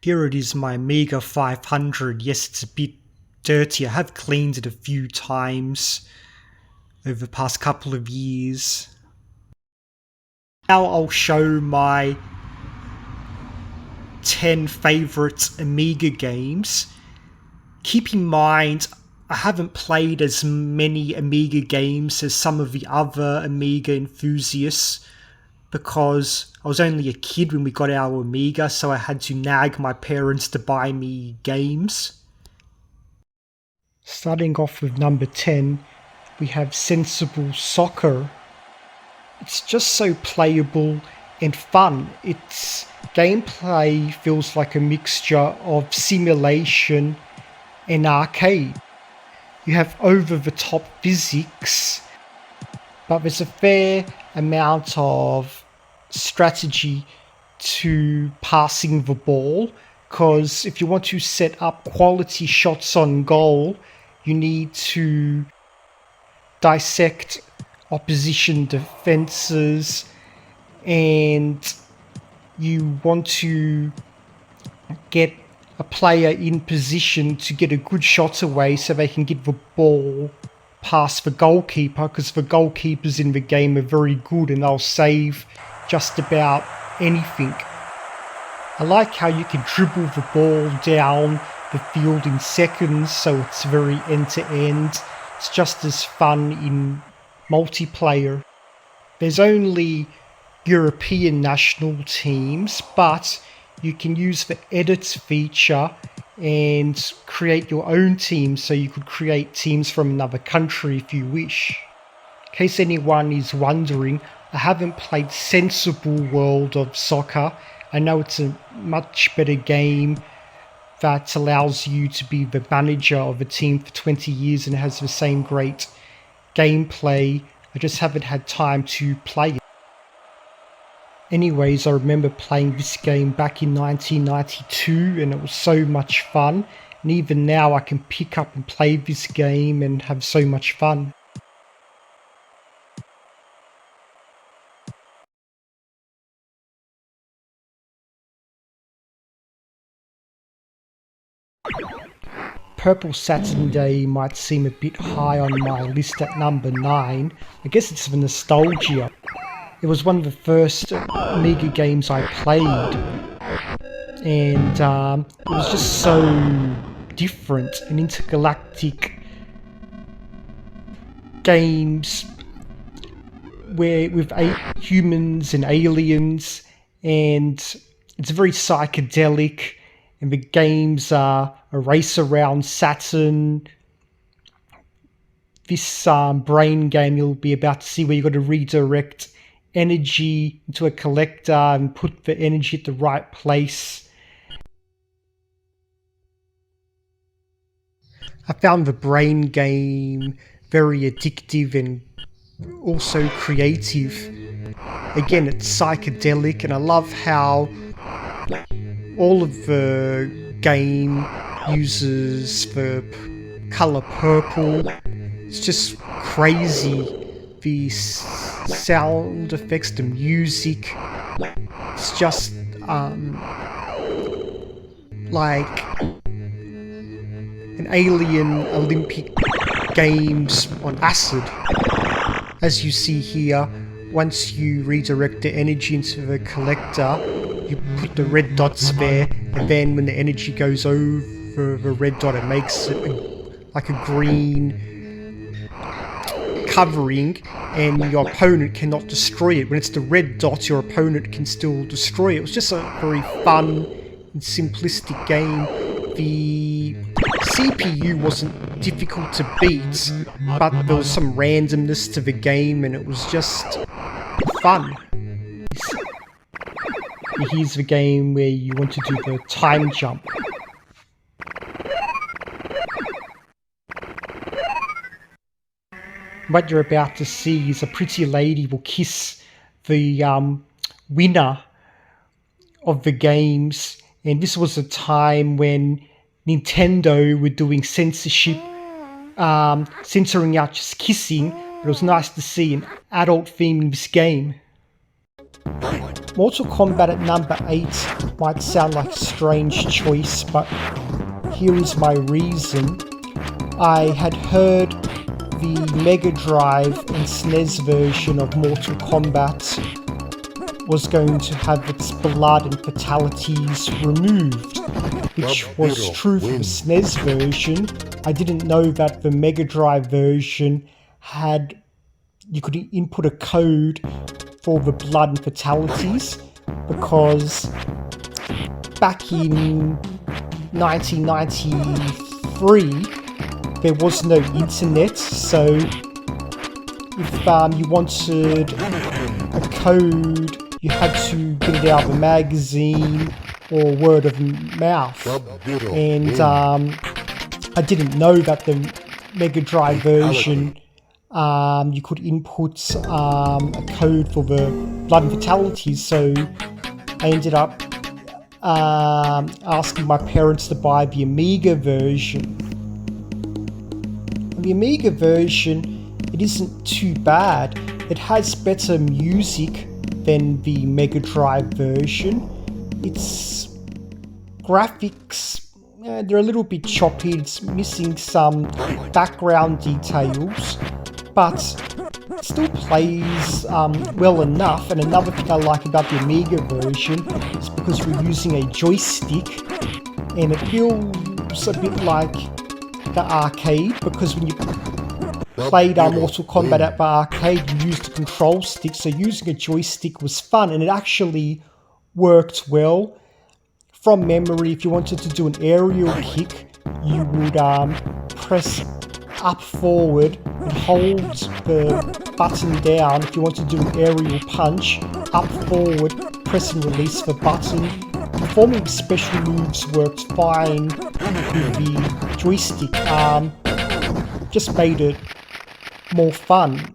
Here it is, my Amiga 500. Yes, it's a bit dirty. I have cleaned it a few times over the past couple of years. Now I'll show my 10 favourite Amiga games. Keep in mind, I haven't played as many Amiga games as some of the other Amiga enthusiasts because I was only a kid when we got our Amiga, so I had to nag my parents to buy me games. Starting off with number 10, we have Sensible Soccer. It's just so playable and fun. Its gameplay feels like a mixture of simulation and arcade. You have over-the-top physics, but there's a fair amount of strategy to passing the ball, because if you want to set up quality shots on goal, you need to dissect opposition defenses, and you want to get a player in position to get a good shot away so they can get the ball past the goalkeeper, because the goalkeepers in the game are very good and they'll save just about anything. I like how you can dribble the ball down the field in seconds, so it's very end-to-end. It's just as fun in multiplayer. There's only European national teams, but you can use the edits feature and create your own team, so you could create teams from another country if you wish. In case anyone is wondering, I haven't played Sensible World of Soccer. I know it's a much better game that allows you to be the manager of a team for 20 years and has the same great gameplay. I just haven't had time to play it. Anyways, I remember playing this game back in 1992 and it was so much fun. And even now I can pick up and play this game and have so much fun. Purple Saturday might seem a bit high on my list at number 9. I guess it's the nostalgia. It was one of the first Amiga games I played, and it was just so different. An intergalactic games where with humans and aliens, and it's very psychedelic. And the games are a race around Saturn. This brain game you'll be about to see, where you've got to redirect energy into a collector and put the energy at the right place. I found the brain game very addictive and also creative. Again, it's psychedelic, and I love how all of the game uses the color purple. It's just crazy. The sound effects, the music, it's just like an alien Olympic Games on acid. As you see here, once you redirect the energy into the collector, you put the red dots there, and then when the energy goes over the red dot, it makes it like a green covering, and your opponent cannot destroy it. When it's the red dot, your opponent can still destroy it. It was just a very fun and simplistic game. The CPU wasn't difficult to beat, but there was some randomness to the game, and it was just fun. Here's the game where you want to do the time jump. What you're about to see is a pretty lady will kiss the winner of the games, and this was a time when Nintendo were doing censorship, censoring out just kissing, but it was nice to see an adult theme in this game. Mortal Kombat at number 8 might sound like a strange choice, but here is my reason. I had heard the Mega Drive and SNES version of Mortal Kombat was going to have its blood and fatalities removed, which was true for the SNES version. I didn't know that the Mega Drive version you could input a code for the blood and fatalities, because back in 1993 there was no internet, so if you wanted a code you had to get it out of a magazine or word of mouth, and I didn't know that the Mega Drive version you could input a code for the blood and fatalities, so I ended up asking my parents to buy the Amiga version. The Amiga version, it isn't too bad. It has better music than the Mega Drive version. Its graphics, they're a little bit choppy, it's missing some background details, but it still plays well enough. And another thing I like about the Amiga version is because we're using a joystick, and it feels a bit like the arcade, because when you played Mortal Kombat at the arcade you used a control stick, so using a joystick was fun and it actually worked well. From memory, if you wanted to do an aerial kick, you would press up forward and hold the button down. If you want to do an aerial punch, up forward, press and release the button. Performing special moves worked fine with the joystick, just made it more fun.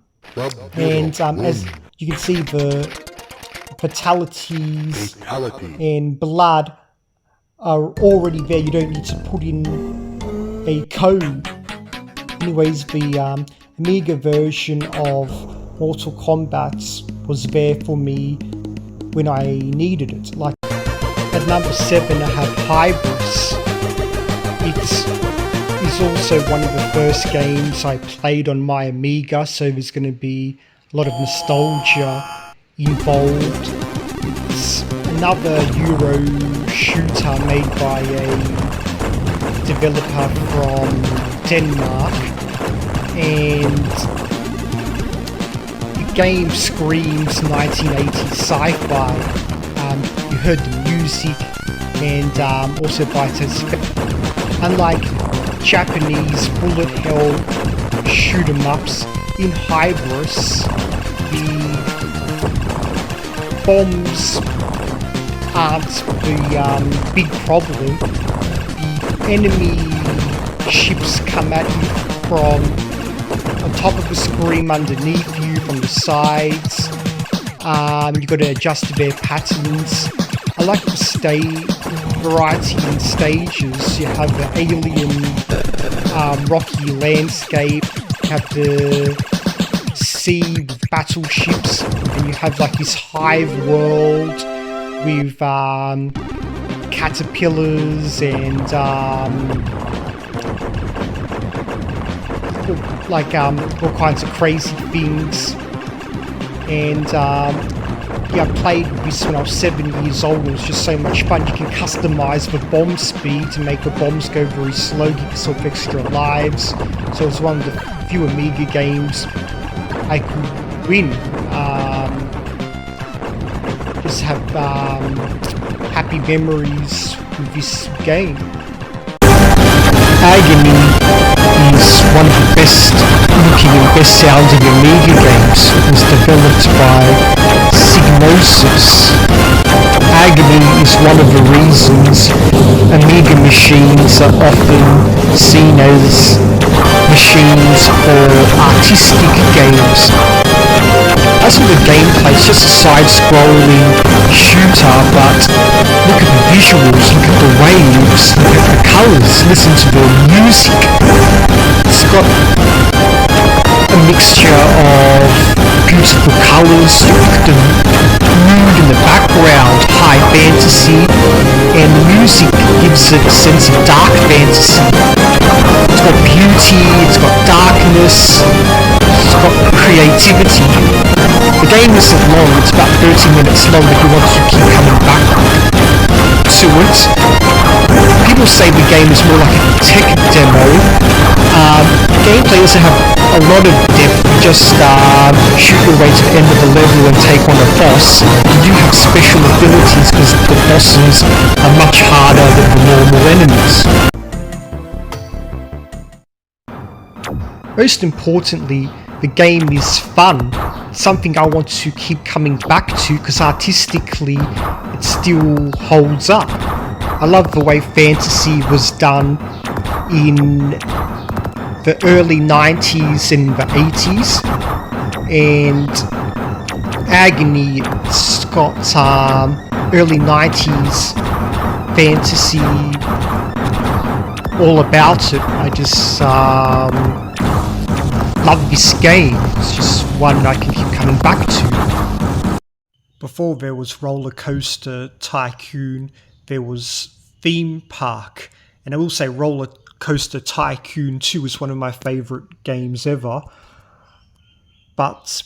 And as you can see, the fatalities and blood are already there. You don't need to put in a code. Anyways, the Amiga version of Mortal Kombat was there for me when I needed it. Like at number 7 I have Hybris. It is also one of the first games I played on my Amiga, so there's going to be a lot of nostalgia involved. It's another Euro shooter made by a developer from Denmark, and the game screams 1980s sci-fi. You heard the music, and also by its, unlike Japanese bullet hell shoot 'em ups, in Hybris the bombs aren't the big problem. The enemy ships come at you from on top of the screen, underneath you, from the sides. You've got to adjust to their patterns. I like the variety in stages. You have the alien rocky landscape, you have the sea with battleships, and you have like this hive world with caterpillars and all kinds of crazy things. And yeah, I played this when I was 7 years old. It was just so much fun. You can customize the bomb speed to make the bombs go very slow, give yourself extra lives. So it's one of the few Amiga games I could win. Just have happy memories with this game. Agony is one of the best looking and best sounding Amiga games. It was developed by Psygnosis. Agony is one of the reasons Amiga machines are often seen as machines for artistic games. As for the gameplay, it's just a side-scrolling shooter, but look at the visuals, look at the waves, look at the colours, listen to the music. It's got a mixture of beautiful colours, the mood in the background, high fantasy, and the music gives it a sense of dark fantasy. It's got beauty, it's got darkness, it's got creativity. The game isn't long, it's about 30 minutes long, but you want to keep coming back to it. People say the game is more like a tech demo. Gameplay doesn't have a lot of depth. You just shoot your way to the end of the level and take on a boss. You do have special abilities because the bosses are much harder than the normal enemies. Most importantly, the game is fun. It's something I want to keep coming back to because artistically it still holds up. I love the way fantasy was done in the early 90s and the 80s, and Agony, it's got early 90s fantasy all about it. I just love this game. It's just one I can keep coming back to. Before there was Roller Coaster Tycoon, there was Theme Park, and I will say Roller Coaster Tycoon 2 is one of my favourite games ever, but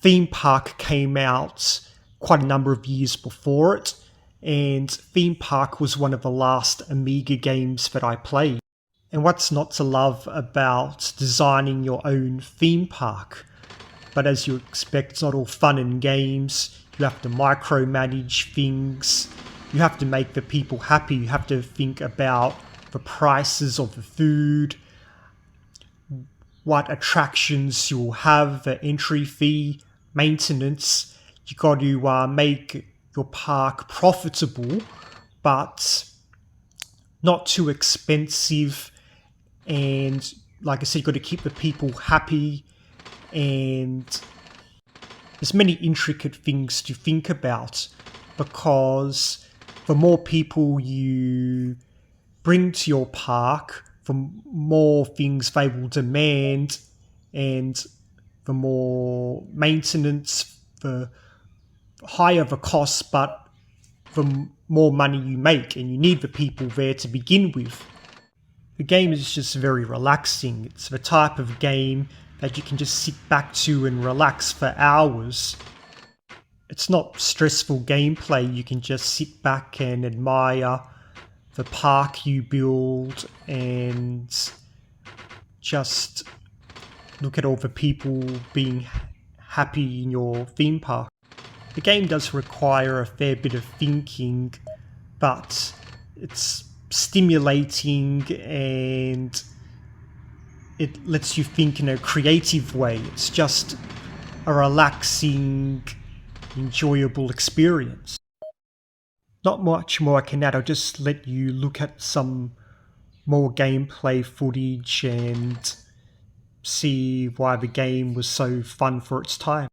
Theme Park came out quite a number of years before it, and Theme Park was one of the last Amiga games that I played. And what's not to love about designing your own theme park? But as you expect, it's not all fun and games. You have to micromanage things. You have to make the people happy. You have to think about the prices of the food, what attractions you'll have, the entry fee, maintenance. You got to make your park profitable, but not too expensive. And like I said, you've got to keep the people happy, and there's many intricate things to think about, because the more people you bring to your park, the more things they will demand, and the more maintenance, the higher the cost, but the more money you make, and you need the people there to begin with. The game is just very relaxing. It's the type of game that you can just sit back to and relax for hours. It's not stressful gameplay. You can just sit back and admire the park you build and just look at all the people being happy in your theme park. The game does require a fair bit of thinking, but it's stimulating and it lets you think in a creative way. It's just a relaxing, enjoyable experience. Not much more I can add. I'll just let you look at some more gameplay footage and see why the game was so fun for its time.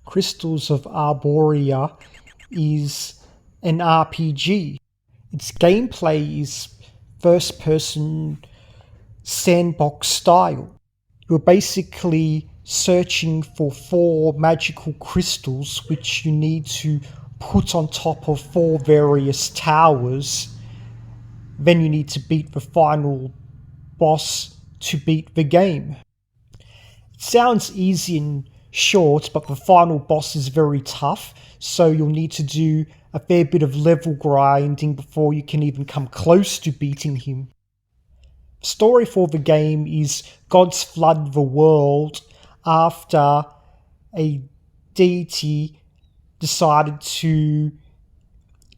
Crystals of Arborea is an RPG. Its gameplay is first-person sandbox style. You're basically searching for 4 magical crystals which you need to put on top of 4 various towers. Then you need to beat the final boss to beat the game. It sounds easy and short, but the final boss is very tough, so you'll need to do a fair bit of level grinding before you can even come close to beating him. The story for the game is gods flood the world after a deity decided to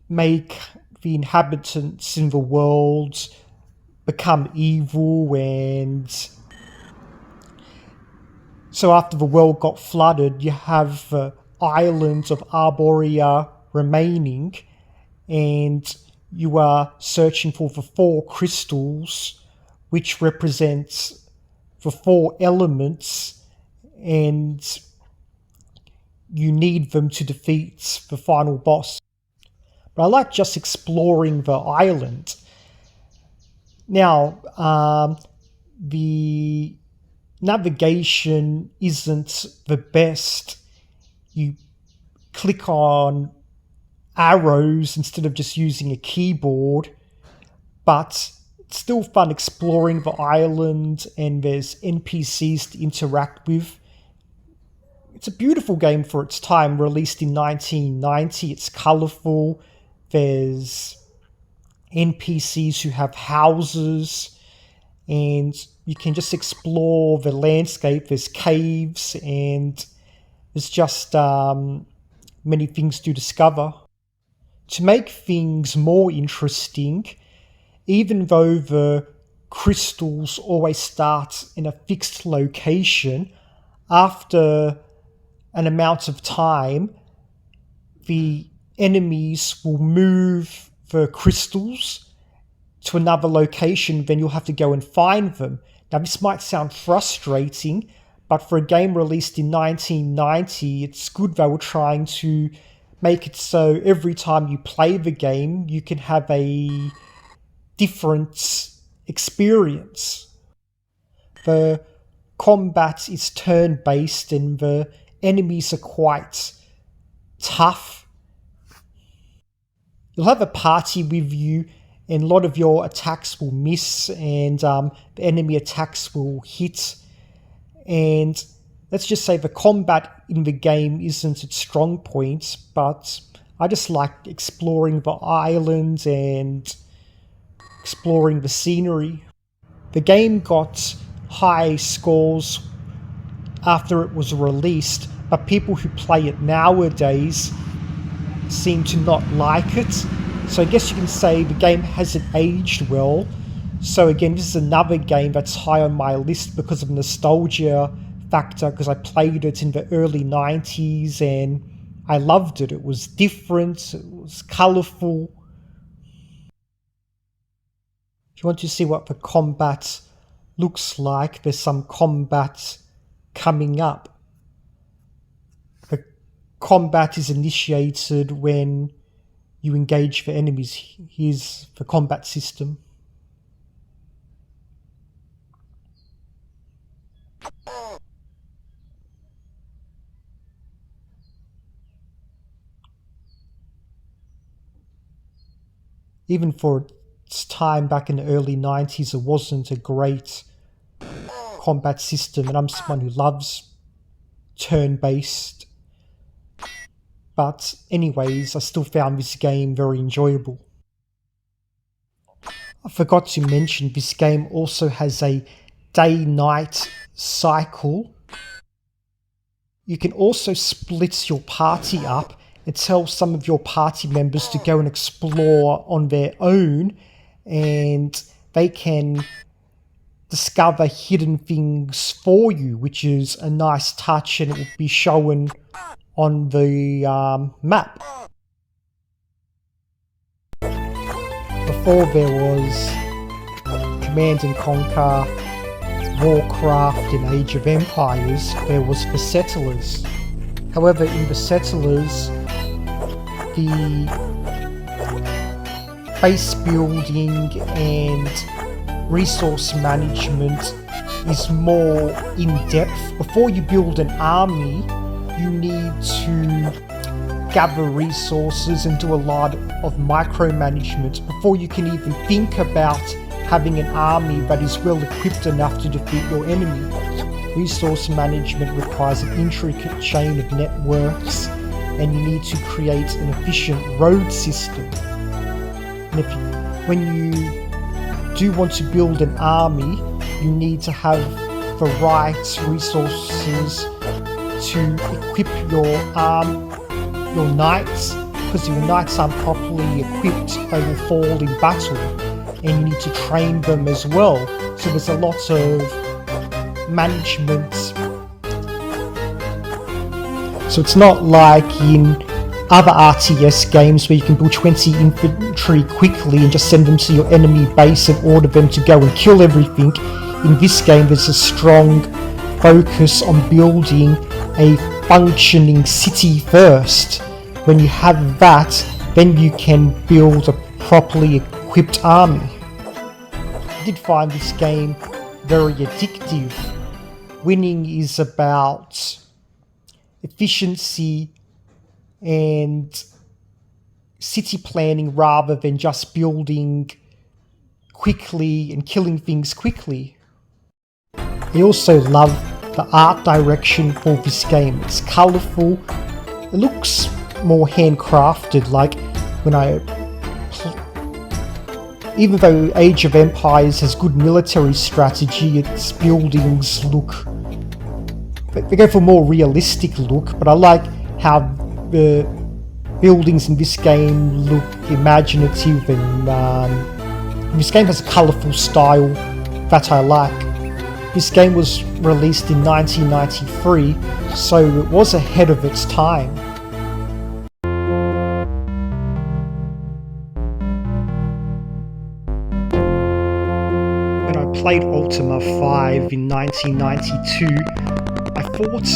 make the inhabitants in the world become evil, and so after the world got flooded, you have the islands of Arborea remaining, and you are searching for the 4 crystals, which represents the 4 elements and you need them to defeat the final boss. But I like just exploring the island. Now, the navigation isn't the best. You click on arrows instead of just using a keyboard, but it's still fun exploring the island, and there's NPCs to interact with. It's a beautiful game for its time, released in 1990. It's colourful. There's NPCs who have houses, and you can just explore the landscape. There's caves, and there's just many things to discover. To make things more interesting, even though the crystals always start in a fixed location, after an amount of time, the enemies will move the crystals to another location, then you'll have to go and find them. Now, this might sound frustrating, but for a game released in 1990, it's good they were trying to make it so every time you play the game, you can have a different experience. The combat is turn-based, and the enemies are quite tough. You'll have a party with you, and a lot of your attacks will miss, and the enemy attacks will hit. And let's just say the combat in the game isn't its strong point, but I just like exploring the island and exploring the scenery. The game got high scores after it was released, but people who play it nowadays seem to not like it. So I guess you can say the game hasn't aged well. So again, this is another game that's high on my list because of nostalgia factor, because I played it in the early 90s and I loved it. It was different, it was colourful. If you want to see what the combat looks like, there's some combat coming up. The combat is initiated when you engage the enemies. Here's the combat system. Even for its time back in the early 90s, it wasn't a great combat system, and I'm someone who loves turn-based. But anyways, I still found this game very enjoyable. I forgot to mention this game also has a day-night cycle. You can also split your party up and tell some of your party members to go and explore on their own, and they can discover hidden things for you, which is a nice touch, and it will be shown on the map. Before there was Command and Conquer, Warcraft and Age of Empires, there was the Settlers. However, in the Settlers, the base building and resource management is more in-depth. Before you build an army, you need to gather resources and do a lot of micromanagement before you can even think about having an army that is well equipped enough to defeat your enemy. Resource management requires an intricate chain of networks, and you need to create an efficient road system. And when you do want to build an army, you need to have the right resources to equip your knights, because if your knights aren't properly equipped, they will fall in battle, and you need to train them as well. So there's a lot of management. So it's not like in other RTS games where you can build 20 infantry quickly and just send them to your enemy base and order them to go and kill everything. In this game, there's a strong focus on building a functioning city first. When you have that, then you can build a properly equipped army. I did find this game very addictive. Winning is about efficiency and city planning rather than just building quickly and killing things quickly. I also love the art direction for this game. It's colourful, it looks more handcrafted, like when even though Age of Empires has good military strategy, its buildings look, they go for a more realistic look, but I like how the buildings in this game look imaginative, and this game has a colourful style that I like. This game was released in 1993, so it was ahead of its time. When I played Ultima 5 in 1992, I thought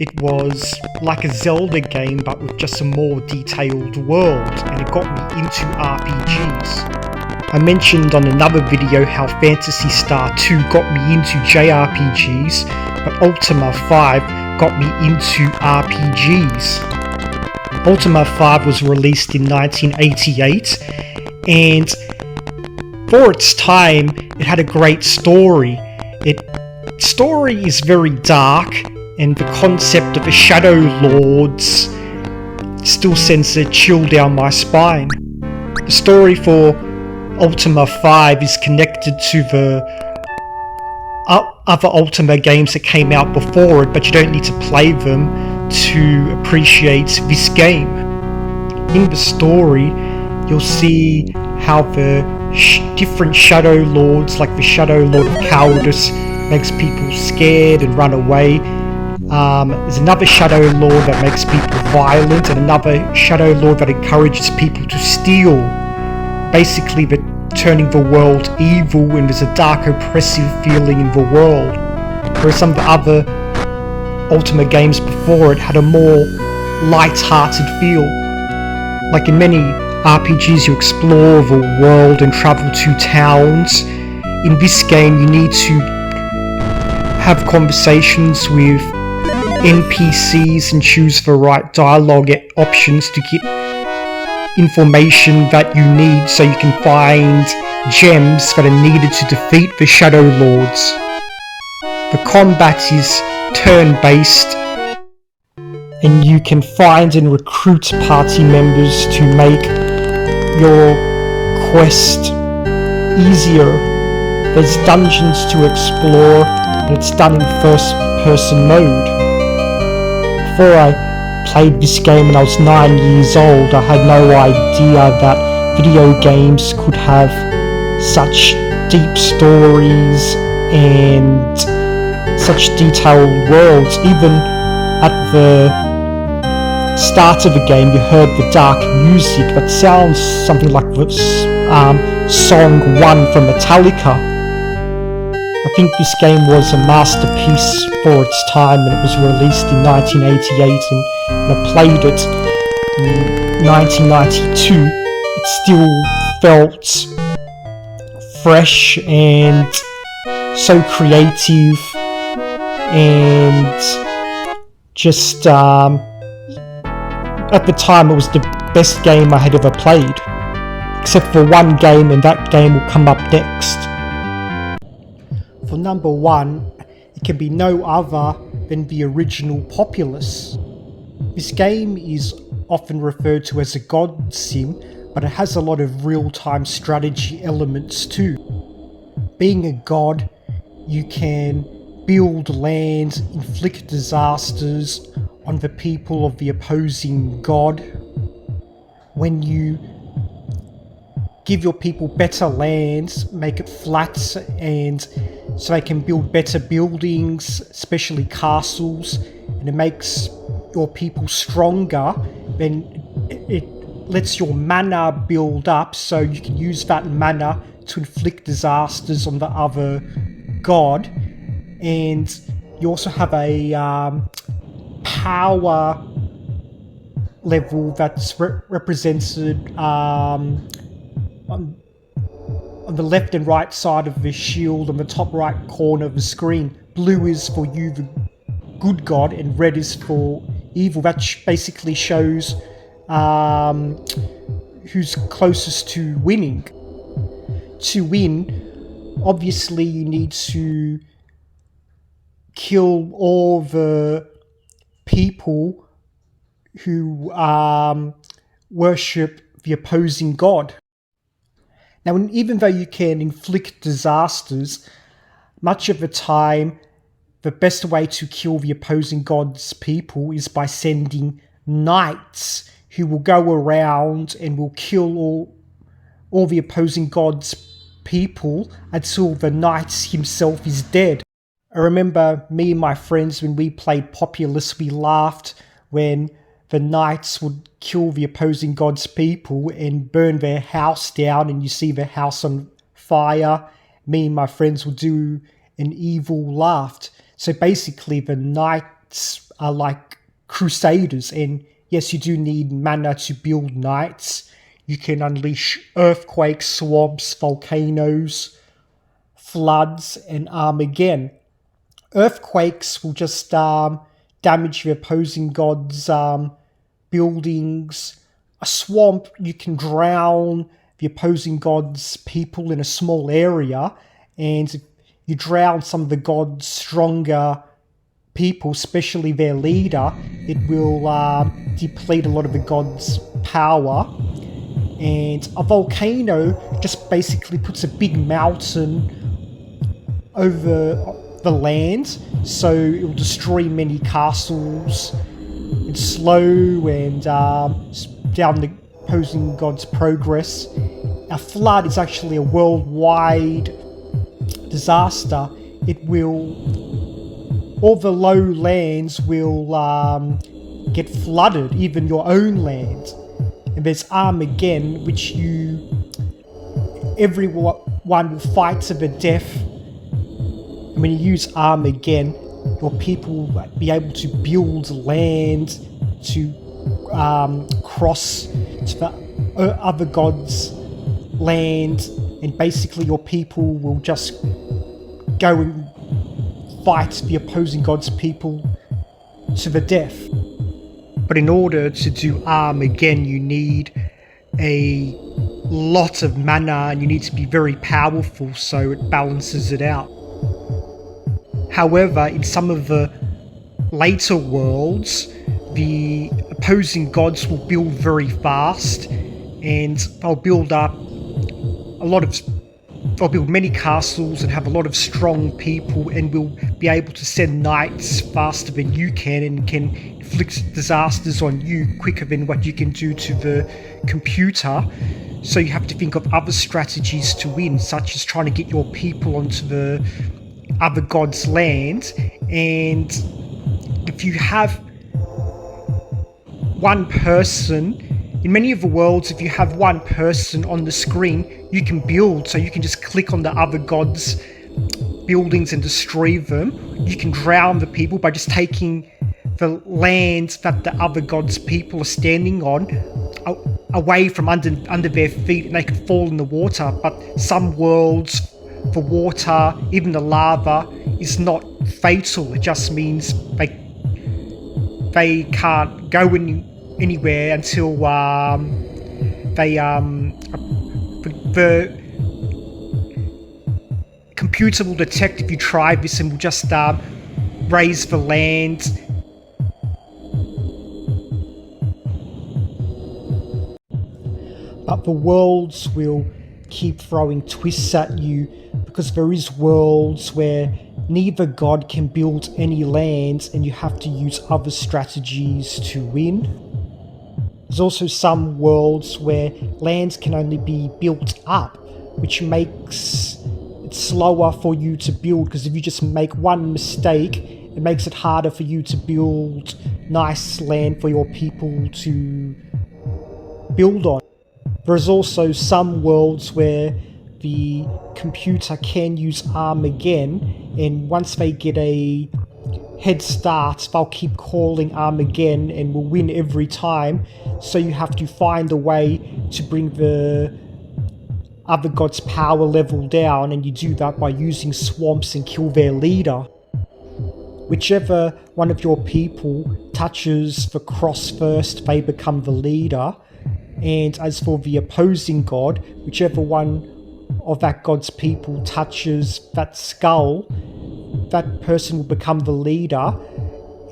it was like a Zelda game but with just a more detailed world, and it got me into RPGs. I mentioned on another video how Phantasy Star 2 got me into JRPGs, but Ultima 5 got me into RPGs. Ultima 5 was released in 1988, and for its time, it had a great story. Its story is very dark, and the concept of the Shadow Lords still sends a chill down my spine. The story for Ultima 5 is connected to the other Ultima games that came out before it, but you don't need to play them to appreciate this game. In the story, you'll see how the different Shadow Lords, like the Shadow Lord of Cowardice, makes people scared and run away. There's another Shadow Lord that makes people violent, and another Shadow Lord that encourages people to steal. Basically, the turning the world evil, and there's a dark, oppressive feeling in the world. Whereas some of the other Ultima games before it had a more light-hearted feel. Like in many RPGs, you explore the world and travel to towns. In this game, you need to have conversations with NPCs and choose the right dialogue options to get information that you need, so you can find gems that are needed to defeat the Shadow Lords. The combat is turn-based, and you can find and recruit party members to make your quest easier. There's dungeons to explore, and it's done in first-person mode. Before I played this game when I was 9 years old, I had no idea that video games could have such deep stories and such detailed worlds. Even at the start of the game, you heard the dark music that sounds something like the song 1 from Metallica. I think this game was a masterpiece for its time, and it was released in 1988, and when I played it in 1992, it still felt fresh and so creative, and just at the time it was the best game I had ever played, except for one game, and that game will come up next. For number 1, it can be no other than the original Populous. This game is often referred to as a god sim, but it has a lot of real-time strategy elements too. Being a god, you can build lands, inflict disasters on the people of the opposing god. When you give your people better lands, make it flat, and so they can build better buildings, especially castles, and it makes your people stronger, then it lets your mana build up, so you can use that mana to inflict disasters on the other god. And You also have a power level that's represented on the left and right side of the shield on the top right corner of the screen. Blue is for you, the good god, and red is for evil. That basically shows who's closest to winning. To win, obviously you need to kill all the people who worship the opposing god. Now, even though you can inflict disasters, much of the time the best way to kill the opposing god's people is by sending knights who will go around and will kill all the opposing god's people until the knight himself is dead. I remember me and my friends, when we played Populous, we laughed when the knights would kill the opposing god's people and burn their house down, and you see their house on fire. Me and my friends would do an evil laugh. So basically the knights are like crusaders, and yes, you do need mana to build knights. You can unleash earthquakes, swamps, volcanoes, floods, and Armageddon. Earthquakes will just damage the opposing god's buildings. A swamp, you can drown the opposing god's people in a small area, and if you drown some of the god's stronger people, especially their leader, it will deplete a lot of the god's power. And a volcano just basically puts a big mountain over the land, so it will destroy many castles and slow and down the opposing god's progress. A flood is actually a worldwide disaster. It will, all the low lands will get flooded, even your own land. And there's Armageddon, which everyone will fight to the death. And when you use Armageddon, your people will be able to build land to cross to the other gods' land, and basically your people will just go and fight the opposing god's people to the death. But in order to do Armageddon, you need a lot of mana, and you need to be very powerful, so it balances it out. However, in some of the later worlds, the opposing gods will build very fast, and they'll build many castles and have a lot of strong people, and will be able to send knights faster than you can, and can inflict disasters on you quicker than what you can do to the computer. So you have to think of other strategies to win, such as trying to get your people onto the other god's land. And if you have one person, in many of the worlds, if you have one person on the screen, you can build, so you can just click on the other god's buildings and destroy them. You can drown the people by just taking the land that the other god's people are standing on away from under their feet, and they can fall in the water. But some worlds, the water, even the lava, is not fatal. It just means they can't go anywhere until the computer will detect if you try this, and will just raise the land. But the worlds will keep throwing twists at you, because there is worlds where neither god can build any lands, and you have to use other strategies to win. There's also some worlds where lands can only be built up, which makes it slower for you to build, because if you just make one mistake, it makes it harder for you to build nice land for your people to build on. There's also some worlds where the computer can use Armageddon, and once they get a head start, they'll keep calling Armageddon and will win every time. So you have to find a way to bring the other god's power level down, and you do that by using swamps and kill their leader. Whichever one of your people touches the cross first, they become the leader. And as for the opposing god, whichever one of that god's people touches that skull, that person will become the leader.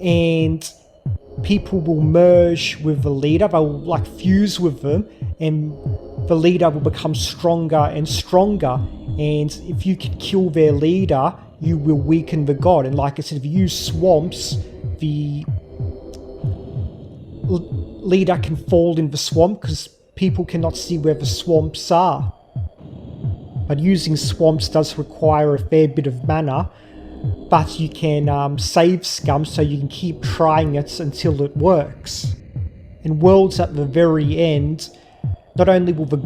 And people will merge with the leader, they'll like fuse with them, and the leader will become stronger and stronger. And if you can kill their leader, you will weaken the god. And like I said, if you use swamps, the leader can fall in the swamp because people cannot see where the swamps are. But using swamps does require a fair bit of mana, but you can save scum, so you can keep trying it until it works. And worlds at the very end, not only will the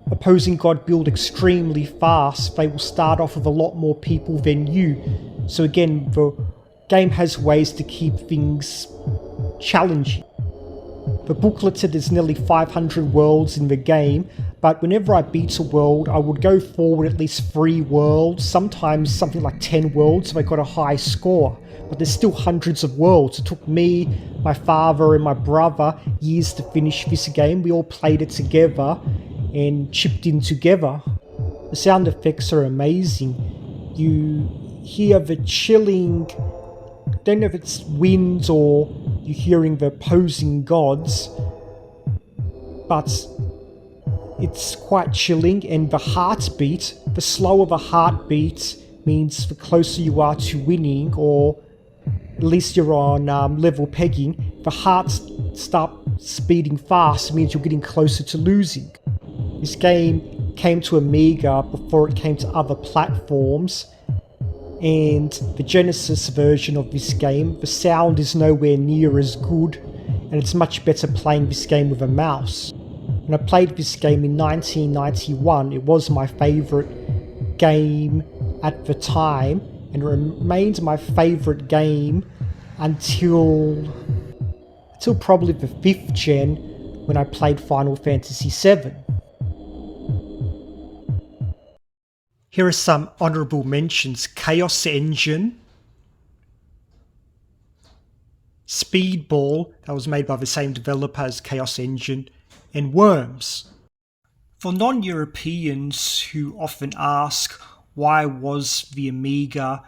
opposing god build extremely fast, they will start off with a lot more people than you. So again, the game has ways to keep things challenging. The booklet said there's nearly 500 worlds in the game, but whenever I beat a world, I would go forward at least 3 worlds, sometimes something like 10 worlds if I got a high score. But there's still hundreds of worlds. It took me, my father and my brother years to finish this game. We all played it together and chipped in together. The sound effects are amazing. You hear the chilling, don't know if it's wind or you're hearing the opposing gods, but it's quite chilling. And the heartbeat, the slower the heartbeat means the closer you are to winning, or at least you're on level pegging. The heart starts beating fast means you're getting closer to losing. This game came to Amiga before it came to other platforms, and the Genesis version of this game, the sound is nowhere near as good, and it's much better playing this game with a mouse. When I played this game in 1991, it was my favourite game at the time, and it remains my favourite game until probably the 5th gen, when I played Final Fantasy VII. Here are some honourable mentions: Chaos Engine, Speedball, that was made by the same developer as Chaos Engine, and Worms. For non-Europeans who often ask why was the Amiga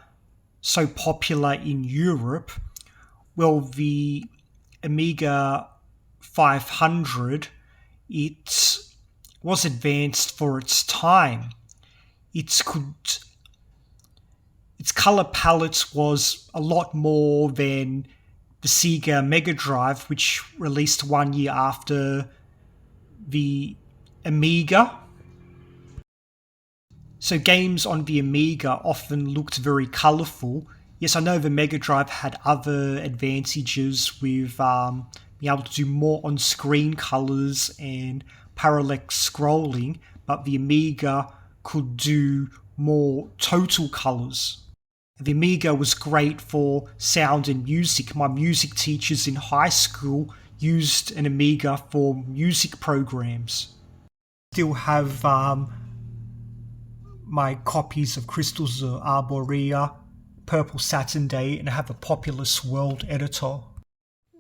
so popular in Europe, well, the Amiga 500, it was advanced for its time. Its color palette was a lot more than the Sega Mega Drive, which released 1 year after the Amiga. So games on the Amiga often looked very colourful. Yes, I know the Mega Drive had other advantages with being able to do more on-screen colours and parallax scrolling, but the Amiga could do more total colours. The Amiga was great for sound and music. My music teachers in high school used an Amiga for music programs. Still have my copies of Crystals of Arborea, Purple Saturday, and I have a Populous World editor.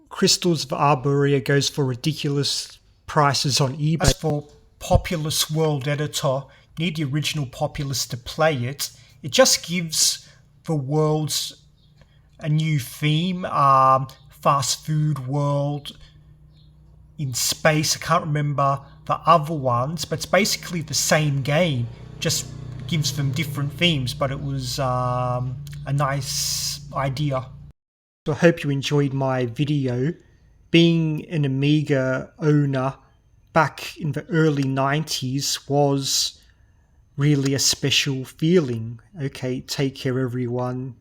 Crystals of Arborea goes for ridiculous prices on eBay. As for Populous World editor, you need the original Populous to play it. It just gives the worlds a new theme. Fast food world in space. I can't remember the other ones, but it's basically the same game. Just gives them different themes, but it was a nice idea. So I hope you enjoyed my video. Being an Amiga owner back in the early 90s was really a special feeling. Okay, take care everyone.